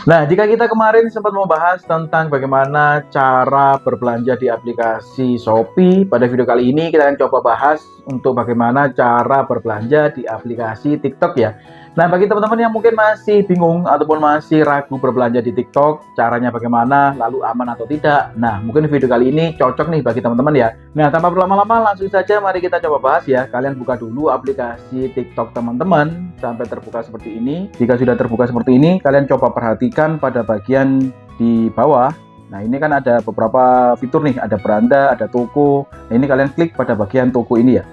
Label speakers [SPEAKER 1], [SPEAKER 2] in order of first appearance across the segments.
[SPEAKER 1] Nah, jika kita kemarin sempat membahas tentang bagaimana cara berbelanja di aplikasi Shopee, pada video kali ini kita akan coba bahas untuk bagaimana cara berbelanja di aplikasi TikTok ya. Nah, bagi teman-teman yang mungkin masih bingung ataupun masih ragu berbelanja di TikTok, caranya bagaimana, lalu aman atau tidak. Nah, mungkin video kali ini cocok nih bagi teman-teman ya. Nah, tanpa berlama-lama langsung saja mari kita coba bahas ya. Kalian buka dulu aplikasi TikTok teman-teman sampai terbuka seperti ini. Jika sudah terbuka seperti ini, kalian coba perhatikan pada bagian di bawah. Nah, ini kan ada beberapa fitur nih, ada beranda, ada toko. Nah, ini kalian klik pada bagian toko ini ya.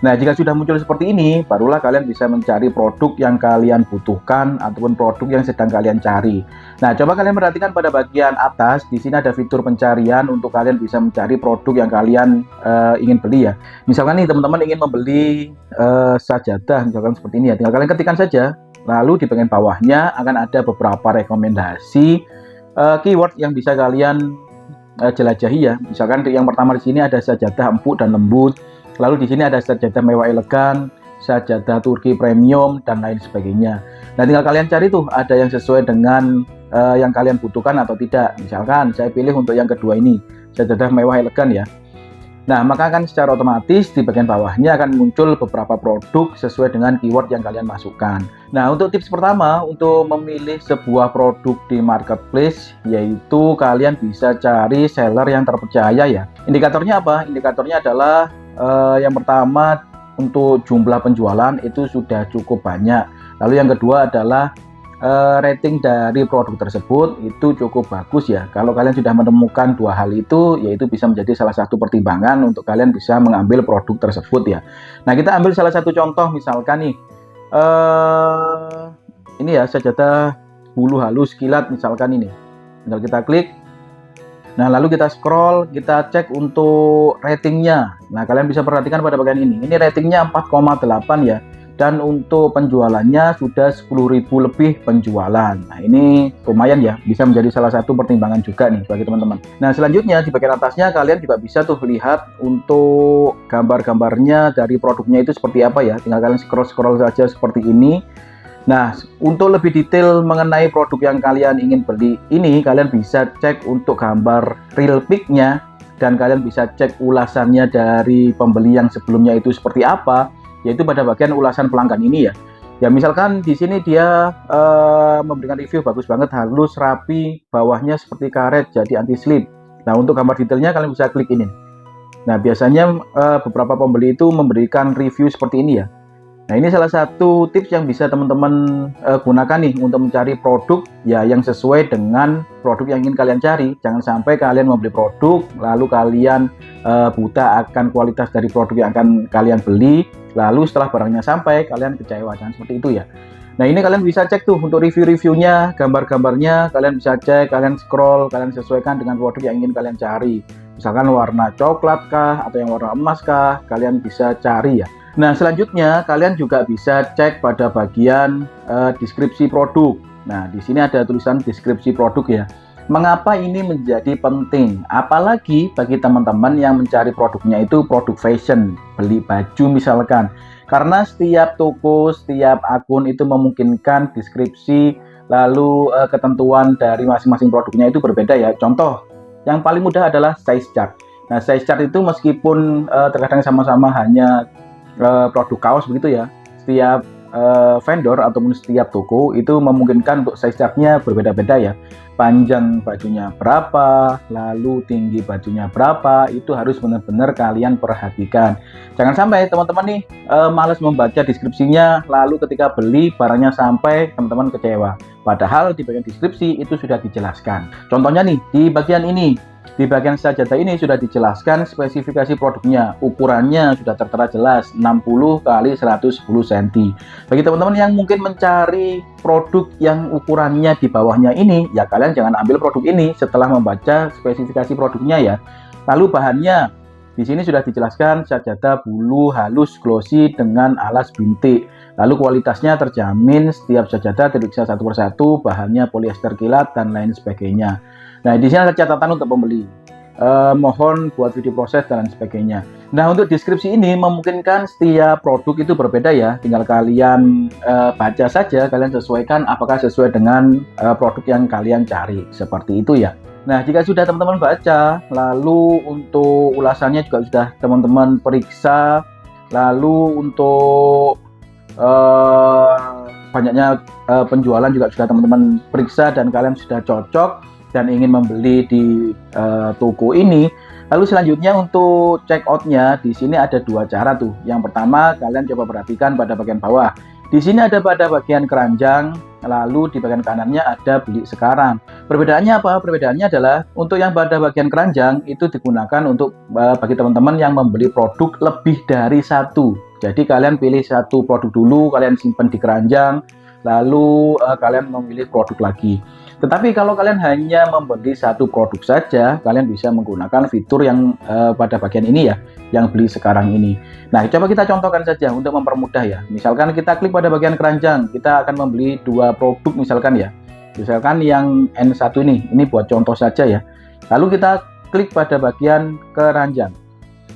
[SPEAKER 1] Nah, jika sudah muncul seperti ini, barulah kalian bisa mencari produk yang kalian butuhkan ataupun produk yang sedang kalian cari. Nah, coba kalian perhatikan pada bagian atas, di sini ada fitur pencarian untuk kalian bisa mencari produk yang kalian ingin beli ya. Misalkan nih teman-teman ingin membeli sajadah, misalkan seperti ini ya, tinggal kalian ketikkan saja. Lalu di bagian bawahnya akan ada beberapa rekomendasi keyword yang bisa kalian jelajahi ya. Misalkan yang pertama di sini ada sajadah empuk dan lembut. Lalu di sini ada sajadah mewah elegan, sajadah Turki premium, dan lain sebagainya. Nah, tinggal kalian cari tuh ada yang sesuai dengan yang kalian butuhkan atau tidak. Misalkan saya pilih untuk yang kedua ini, sajadah mewah elegan ya. Nah, maka akan secara otomatis di bagian bawahnya akan muncul beberapa produk sesuai dengan keyword yang kalian masukkan. Nah, untuk tips pertama untuk memilih sebuah produk di marketplace, yaitu kalian bisa cari seller yang terpercaya ya. Indikatornya apa? Indikatornya adalah yang pertama untuk jumlah penjualan itu sudah cukup banyak. Lalu yang kedua adalah rating dari produk tersebut itu cukup bagus ya. Kalau kalian sudah menemukan dua hal itu, yaitu bisa menjadi salah satu pertimbangan untuk kalian bisa mengambil produk tersebut ya. Nah, kita ambil salah satu contoh misalkan nih, ini ya sajadah bulu halus kilat misalkan ini. Tinggal kita klik. Nah, lalu kita scroll, kita cek untuk ratingnya. Nah, kalian bisa perhatikan pada bagian ini. Ini ratingnya 4,8 ya. Dan untuk penjualannya sudah 10.000 lebih penjualan. Nah, ini lumayan ya. Bisa menjadi salah satu pertimbangan juga nih bagi teman-teman. Nah, selanjutnya di bagian atasnya kalian juga bisa tuh lihat untuk gambar-gambarnya dari produknya itu seperti apa ya. Tinggal kalian scroll-scroll saja seperti ini. Nah, untuk lebih detail mengenai produk yang kalian ingin beli ini, kalian bisa cek untuk gambar real pic-nya dan kalian bisa cek ulasannya dari pembeli yang sebelumnya itu seperti apa, yaitu pada bagian ulasan pelanggan ini ya. Ya, misalkan di sini dia memberikan review bagus banget, halus, rapi, bawahnya seperti karet jadi anti slip. Nah, untuk gambar detailnya kalian bisa klik ini. Nah, biasanya beberapa pembeli itu memberikan review seperti ini ya. Nah, ini salah satu tips yang bisa teman-teman gunakan nih untuk mencari produk ya yang sesuai dengan produk yang ingin kalian cari. Jangan sampai kalian membeli produk lalu kalian buta akan kualitas dari produk yang akan kalian beli, lalu setelah barangnya sampai kalian kecewa. Jangan seperti itu ya. Nah, ini kalian bisa cek tuh untuk review-reviewnya, gambar-gambarnya, kalian bisa cek, kalian scroll, kalian sesuaikan dengan produk yang ingin kalian cari. Misalkan warna coklat kah atau yang warna emas kah, kalian bisa cari ya. Nah, selanjutnya kalian juga bisa cek pada bagian deskripsi produk. Nah, di sini ada tulisan deskripsi produk ya. Mengapa ini menjadi penting? Apalagi bagi teman-teman yang mencari produknya itu produk fashion, beli baju misalkan. Karena setiap toko, setiap akun itu memungkinkan deskripsi, lalu ketentuan dari masing-masing produknya itu berbeda ya. Contoh, yang paling mudah adalah size chart. Nah, size chart itu meskipun terkadang sama-sama hanya produk kaos begitu ya, setiap vendor ataupun setiap toko itu memungkinkan untuk size chartnya berbeda-beda ya. Panjang bajunya berapa, lalu tinggi bajunya berapa, itu harus benar-benar kalian perhatikan. Jangan sampai teman-teman nih malas membaca deskripsinya, lalu ketika beli barangnya sampai teman-teman kecewa. Padahal di bagian deskripsi itu sudah dijelaskan. Contohnya nih di bagian ini. Di bagian sajadah ini sudah dijelaskan spesifikasi produknya, ukurannya sudah tertera jelas 60 x 110 cm. Bagi teman-teman yang mungkin mencari produk yang ukurannya di bawahnya ini, ya kalian jangan ambil produk ini setelah membaca spesifikasi produknya ya. Lalu bahannya, di sini sudah dijelaskan sajadah bulu halus glossy dengan alas bintik. Lalu kualitasnya terjamin, setiap sajadah diperiksa satu persatu, bahannya polyester kilat dan lain sebagainya. Nah, di sini ada catatan untuk pembeli. mohon buat video proses dan lain sebagainya. Nah, untuk deskripsi ini memungkinkan setiap produk itu berbeda ya. Tinggal kalian baca saja, kalian sesuaikan apakah sesuai dengan produk yang kalian cari. Seperti itu ya. Nah, jika sudah teman-teman baca, lalu untuk ulasannya juga sudah teman-teman periksa, lalu untuk banyaknya penjualan juga sudah teman-teman periksa dan kalian sudah cocok dan ingin membeli di toko ini. Lalu selanjutnya untuk check outnya, di sini ada dua cara tuh. Yang pertama, kalian coba perhatikan pada bagian bawah. Di sini ada pada bagian keranjang, lalu di bagian kanannya ada beli sekarang. Perbedaannya apa? Perbedaannya adalah untuk yang pada bagian keranjang itu digunakan untuk bagi teman-teman yang membeli produk lebih dari satu. Jadi kalian pilih satu produk dulu, kalian simpan di keranjang, lalu kalian memilih produk lagi. Tetapi kalau kalian hanya membeli satu produk saja, kalian bisa menggunakan fitur yang pada bagian ini ya, yang beli sekarang ini. Nah, coba kita contohkan saja untuk mempermudah ya. Misalkan kita klik pada bagian keranjang, kita akan membeli dua produk misalkan ya. Misalkan yang N1 ini buat contoh saja ya. Lalu kita klik pada bagian keranjang.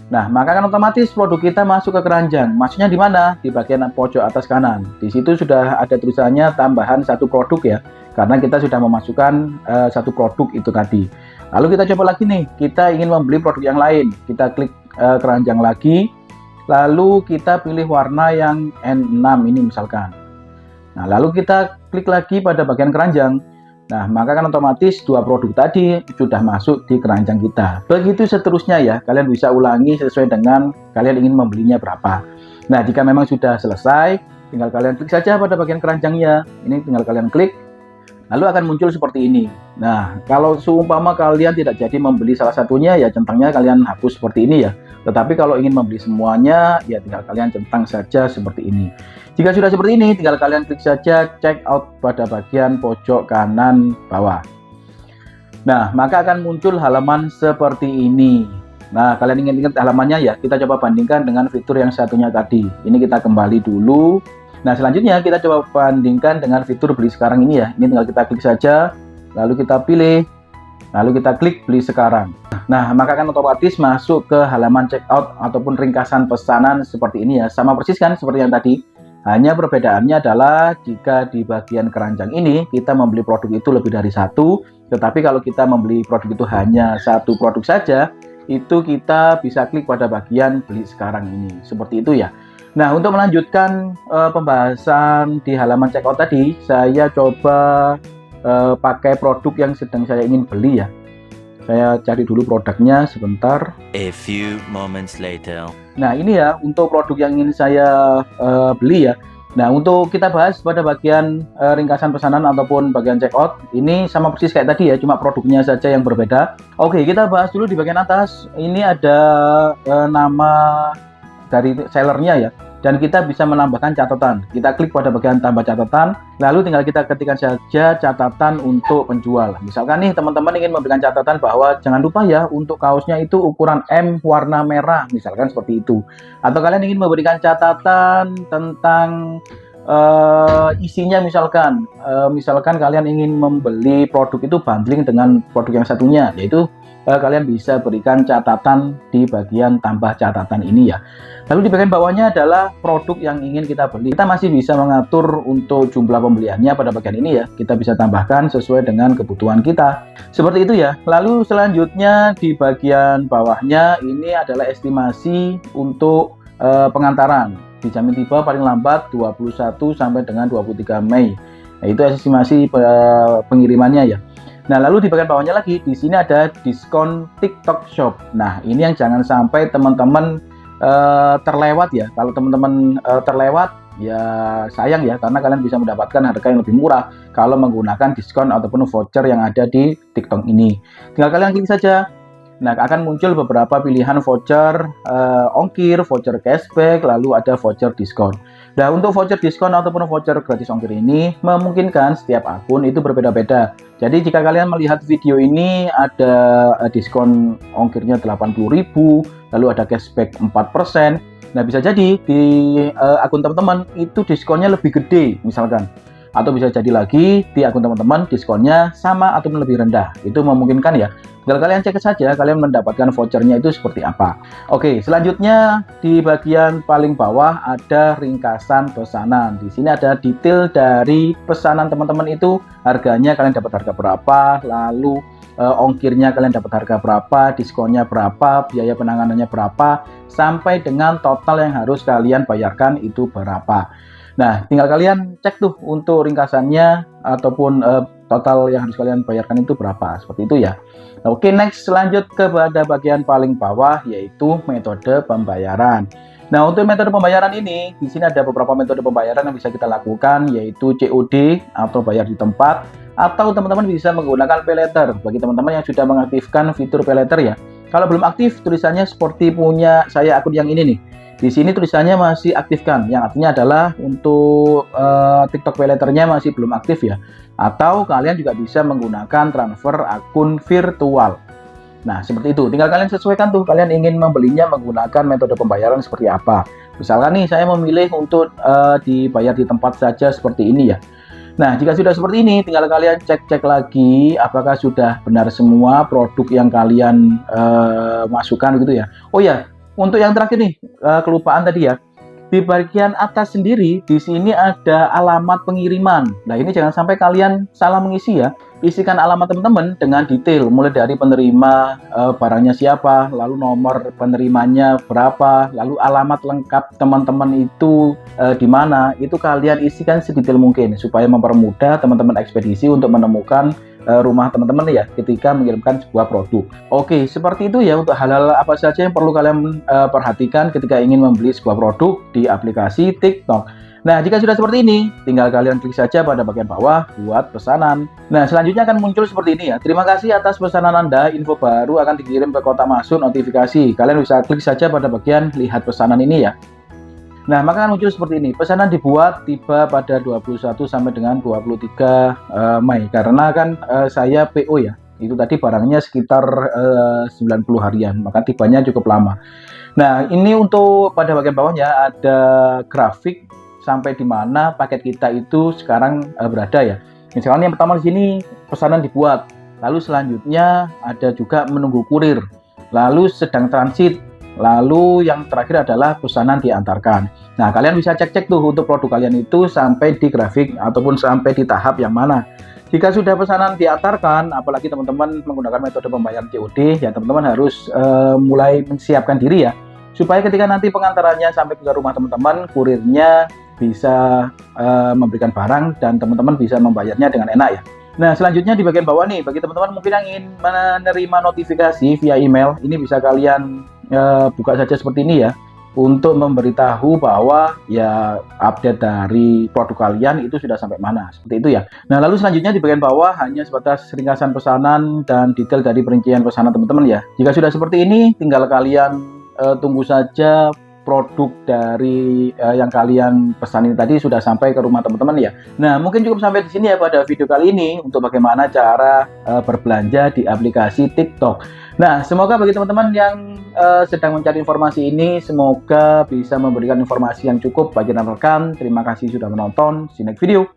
[SPEAKER 1] Nah, maka kan otomatis produk kita masuk ke keranjang. Maksudnya di mana? Di bagian pojok atas kanan. Di situ sudah ada tulisannya tambahan satu produk ya. Karena kita sudah memasukkan satu produk itu tadi. Lalu kita coba lagi nih, kita ingin membeli produk yang lain. Kita klik keranjang lagi, lalu kita pilih warna yang N6 ini misalkan. Nah, lalu kita klik lagi pada bagian keranjang. Nah, maka kan otomatis dua produk tadi sudah masuk di keranjang kita. Begitu seterusnya ya, kalian bisa ulangi sesuai dengan kalian ingin membelinya berapa. Nah, jika memang sudah selesai, tinggal kalian klik saja pada bagian keranjangnya. Ini tinggal kalian klik, lalu akan muncul seperti ini. Nah, kalau seumpama kalian tidak jadi membeli salah satunya, ya centangnya kalian hapus seperti ini ya. Tetapi kalau ingin membeli semuanya, ya tinggal kalian centang saja seperti ini. Jika sudah seperti ini, tinggal kalian klik saja check out pada bagian pojok kanan bawah. Nah, maka akan muncul halaman seperti ini. Nah, kalian ingat halamannya ya, kita coba bandingkan dengan fitur yang satunya tadi. Ini kita kembali dulu. Nah, selanjutnya kita coba bandingkan dengan fitur beli sekarang ini ya. Ini tinggal kita klik saja, lalu kita pilih, lalu kita klik beli sekarang. Nah, maka kan otomatis masuk ke halaman checkout ataupun ringkasan pesanan seperti ini ya. Sama persis kan seperti yang tadi. Hanya perbedaannya adalah jika di bagian keranjang ini kita membeli produk itu lebih dari satu. Tetapi kalau kita membeli produk itu hanya satu produk saja, itu kita bisa klik pada bagian beli sekarang ini. Seperti itu ya. Nah, untuk melanjutkan pembahasan di halaman checkout tadi, saya coba pakai produk yang sedang saya ingin beli ya. Saya cari dulu produknya sebentar.
[SPEAKER 2] A few moments later.
[SPEAKER 1] Nah, ini ya untuk produk yang ingin saya beli ya. Nah, untuk kita bahas pada bagian ringkasan pesanan ataupun bagian checkout, ini sama persis kayak tadi ya, cuma produknya saja yang berbeda. Oke, kita bahas dulu di bagian atas. Ini ada nama dari sellernya ya, dan kita bisa menambahkan catatan. Kita klik pada bagian tambah catatan, lalu tinggal kita ketikkan saja catatan untuk penjual. Misalkan nih teman-teman ingin memberikan catatan bahwa jangan lupa ya untuk kaosnya itu ukuran M warna merah, misalkan seperti itu. Atau kalian ingin memberikan catatan tentang isinya, misalkan kalian ingin membeli produk itu bundling dengan produk yang satunya, yaitu kalian bisa berikan catatan di bagian tambah catatan ini ya. Lalu di bagian bawahnya adalah produk yang ingin kita beli. Kita masih bisa mengatur untuk jumlah pembeliannya pada bagian ini ya. Kita bisa tambahkan sesuai dengan kebutuhan kita. Seperti itu ya. Lalu selanjutnya di bagian bawahnya ini adalah estimasi untuk pengantaran. Dijamin tiba paling lambat 21 sampai dengan 23 Mei. Nah, itu estimasi pengirimannya ya. Nah, lalu di bagian bawahnya lagi, di sini ada diskon TikTok Shop. Nah, ini yang jangan sampai teman-teman terlewat ya. Kalau teman-teman terlewat, ya sayang ya, karena kalian bisa mendapatkan harga yang lebih murah kalau menggunakan diskon ataupun voucher yang ada di TikTok ini. Tinggal kalian klik saja. Nah, akan muncul beberapa pilihan voucher ongkir, voucher cashback, lalu ada voucher diskon. Nah, untuk voucher diskon ataupun voucher gratis ongkir ini memungkinkan setiap akun itu berbeda-beda. Jadi jika kalian melihat video ini ada diskon ongkirnya 80.000, lalu ada cashback 4%. Nah, bisa jadi di akun teman-teman itu diskonnya lebih gede misalkan. Atau bisa jadi lagi di akun teman-teman diskonnya sama ataupun lebih rendah. Itu memungkinkan ya. Tinggal kalian cek saja kalian mendapatkan vouchernya itu seperti apa. Oke, selanjutnya di bagian paling bawah ada ringkasan pesanan. Di sini ada detail dari pesanan teman-teman itu, harganya kalian dapat harga berapa, lalu ongkirnya kalian dapat harga berapa, diskonnya berapa, biaya penanganannya berapa, sampai dengan total yang harus kalian bayarkan itu berapa. Nah, tinggal kalian cek tuh untuk ringkasannya ataupun total yang harus kalian bayarkan itu berapa, seperti itu ya. Nah, oke, next lanjut kepada bagian paling bawah yaitu metode pembayaran. Nah, untuk metode pembayaran ini, di sini ada beberapa metode pembayaran yang bisa kita lakukan, yaitu COD atau bayar di tempat, atau teman-teman bisa menggunakan PayLater. Bagi teman-teman yang sudah mengaktifkan fitur PayLater ya. Kalau belum aktif, tulisannya seperti punya saya akun yang ini nih. Di sini tulisannya masih aktifkan, yang artinya adalah untuk TikTok PayLater-nya masih belum aktif ya. Atau kalian juga bisa menggunakan transfer akun virtual. Nah, seperti itu. Tinggal kalian sesuaikan tuh, kalian ingin membelinya menggunakan metode pembayaran seperti apa. Misalkan nih, saya memilih untuk dibayar di tempat saja seperti ini ya. Nah, jika sudah seperti ini, tinggal kalian cek-cek lagi apakah sudah benar semua produk yang kalian masukkan gitu ya. Oh ya, untuk yang terakhir nih, kelupaan tadi ya. Di bagian atas sendiri, di sini ada alamat pengiriman. Nah, ini jangan sampai kalian salah mengisi ya. Isikan alamat teman-teman dengan detail, mulai dari penerima barangnya siapa, lalu nomor penerimanya berapa, lalu alamat lengkap teman-teman itu di mana, itu kalian isikan sedetail mungkin supaya mempermudah teman-teman ekspedisi untuk menemukan rumah teman-teman ya ketika mengirimkan sebuah produk. Oke, seperti itu ya untuk hal-hal apa saja yang perlu kalian perhatikan ketika ingin membeli sebuah produk di aplikasi TikTok. Nah, jika sudah seperti ini, tinggal kalian klik saja pada bagian bawah buat pesanan. Nah, selanjutnya akan muncul seperti ini ya. Terima kasih atas pesanan Anda, info baru akan dikirim ke kotak masuk notifikasi. Kalian bisa klik saja pada bagian lihat pesanan ini ya. Nah, maka akan muncul seperti ini. Pesanan dibuat tiba pada 21 sampai dengan 23 Mei. Karena kan saya PO ya. Itu tadi barangnya sekitar 90 harian. Maka tibanya cukup lama. Nah, ini untuk pada bagian bawahnya ada grafik sampai di mana paket kita itu sekarang berada ya. Misalnya yang pertama di sini pesanan dibuat. Lalu selanjutnya ada juga menunggu kurir. Lalu sedang transit. Lalu yang terakhir adalah pesanan diantarkan. Nah, kalian bisa cek-cek tuh untuk produk kalian itu sampai di grafik ataupun sampai di tahap yang mana. Jika sudah pesanan diantarkan, apalagi teman-teman menggunakan metode pembayaran COD, ya teman-teman harus mulai menyiapkan diri ya. Supaya ketika nanti pengantarannya sampai ke rumah teman-teman, kurirnya bisa memberikan barang dan teman-teman bisa membayarnya dengan enak ya. Nah, selanjutnya di bagian bawah nih, bagi teman-teman mungkin yang ingin menerima notifikasi via email, ini bisa kalian buka saja seperti ini ya, untuk memberitahu bahwa ya update dari produk kalian itu sudah sampai mana, seperti itu ya. Nah, lalu selanjutnya di bagian bawah hanya sebatas ringkasan pesanan dan detail dari perincian pesanan teman-teman ya. Jika sudah seperti ini, tinggal kalian tunggu saja produk dari yang kalian pesan ini tadi sudah sampai ke rumah teman-teman ya. Nah, mungkin cukup sampai di sini ya pada video kali ini untuk bagaimana cara berbelanja di aplikasi TikTok. Nah, semoga bagi teman-teman yang sedang mencari informasi ini, semoga bisa memberikan informasi yang cukup bagi rekan-rekan. Terima kasih sudah menonton. See you next video.